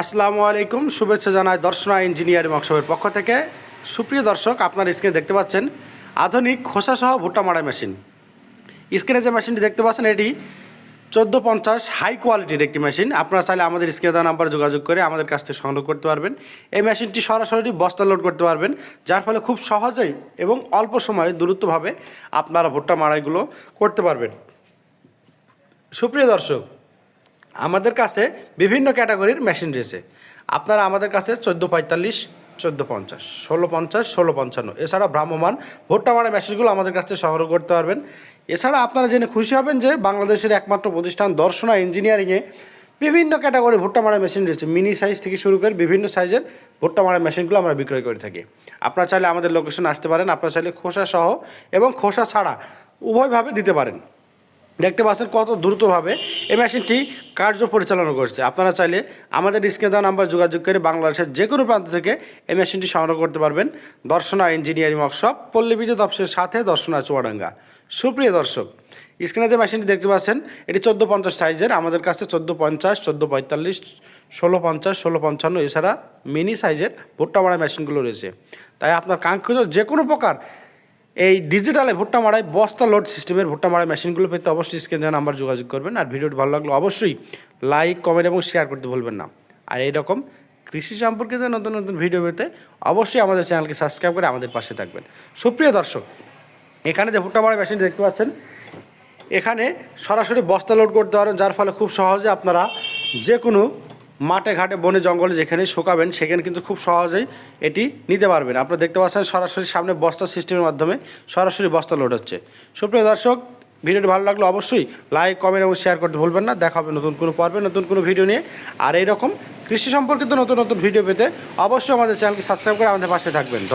আসসালামু আলাইকুম, শুভেচ্ছা জানাই দর্শনা ইঞ্জিনিয়ারিং ওয়ার্কশপের পক্ষ থেকে। সুপ্রিয় দর্শক, আপনার স্ক্রিনে দেখতে পাচ্ছেন আধুনিক খোসাসহ ভুট্টা মাড়াই মেশিন। স্ক্রিনে যে মেশিনটি দেখতে পাচ্ছেন এটি 1450 হাই কোয়ালিটির একটি মেশিন। আপনারা চাইলে আমাদের স্ক্রিনে দেওয়া নাম্বারে যোগাযোগ করে আমাদের কাছ থেকে সংগ্রহ করতে পারবেন। এই মেশিনটি সরাসরি বস্তা লোড করতে পারবেন, যার ফলে খুব সহজেই এবং অল্প সময়ে দ্রুতভাবে আপনারা ভুট্টা মাড়াইগুলো করতে পারবেন। সুপ্রিয় দর্শক, আমাদের কাছে বিভিন্ন ক্যাটাগরির মেশিন রয়েছে। আপনারা আমাদের কাছে 1445, 1450, 1650, 1655 এছাড়া ভ্রাম্যমান ভুট্টা মাড়াই মেশিনগুলো আমাদের কাছে সংগ্রহ করতে পারবেন। এছাড়া আপনারা জেনে খুশি হবেন যে বাংলাদেশের একমাত্র প্রতিষ্ঠান দর্শনা ইঞ্জিনিয়ারিংয়ে বিভিন্ন ক্যাটাগরির ভুট্টা মাড়াই মেশিন রয়েছে। মিনি সাইজ থেকে শুরু করে বিভিন্ন সাইজের ভুট্টা মাড়াই মেশিনগুলো আমরা বিক্রয় করে থাকি। আপনারা চাইলে আমাদের লোকেশনে আসতে পারেন। আপনারা চাইলে খোসা সহ এবং খোসা ছাড়া উভয়ভাবে দিতে পারেন। দেখতে পাচ্ছেন কত দ্রুতভাবে এই মেশিনটি কার্য পরিচালনা করছে। আপনারা চাইলে আমাদের স্ক্রিনে দেওয়া নাম্বার যোগাযোগ করে বাংলাদেশের যে কোনো প্রান্ত থেকে এই মেশিনটি সংগ্রহ করতে পারবেন। দর্শনা ইঞ্জিনিয়ারিং ওয়ার্কশপ, পল্লী বিদ্যুৎ অফিসের সাথে দর্শনা চুয়াডাঙ্গা। সুপ্রিয় দর্শক, স্ক্রিনে যে মেশিনটি দেখতে পাচ্ছেন এটি 1450 সাইজের। আমাদের কাছে 1450, 1445, 1650, 1655 এছাড়া মিনি সাইজের ভুট্টা মাড়াই মেশিনগুলো রয়েছে। তাই আপনার কাঙ্ক্ষিত যে কোনো প্রকার এই ডিজিটালে ভুট্টা মাড়াই বস্তা লোড সিস্টেমের ভুট্টা মাড়াই মেশিনগুলো পেতে অবশ্যই স্ক্রিনে নাম্বার যোগাযোগ করবেন। আর ভিডিওটি ভালো লাগলে অবশ্যই লাইক, কমেন্ট এবং শেয়ার করতে ভুলবেন না। আর এইরকম কৃষি সম্পর্কিত নতুন নতুন ভিডিও পেতে অবশ্যই আমাদের চ্যানেলকে সাবস্ক্রাইব করে আমাদের পাশে থাকবেন। সুপ্রিয় দর্শক, এখানে যে ভুট্টা মাড়াই মেশিন দেখতে পাচ্ছেন এখানে সরাসরি বস্তা লোড করতে পারেন, যার ফলে খুব সহজে আপনারা যে কোনো মাঠে ঘাটে বনে জঙ্গলে যেখানে শুকাবেন সেখানে কিন্তু খুব সহজেই এটি নিতে পারবেন। আপনারা দেখতে পাচ্ছেন সরাসরি সামনে বস্তা সিস্টেমের মাধ্যমে সরাসরি বস্তা লোড হচ্ছে। সুপ্রিয় দর্শক, ভিডিওটি ভালো লাগলে অবশ্যই লাইক, কমেন্ট এবং শেয়ার করতে ভুলবেন না। দেখা হবে নতুন কোনো পর্বে নতুন কোনো ভিডিও নিয়ে। আর এইরকম কৃষি সম্পর্কিত নতুন নতুন ভিডিও পেতে অবশ্যই আমাদের চ্যানেলকে সাবস্ক্রাইব করে আমাদের পাশে থাকবেন। ধন্যবাদ।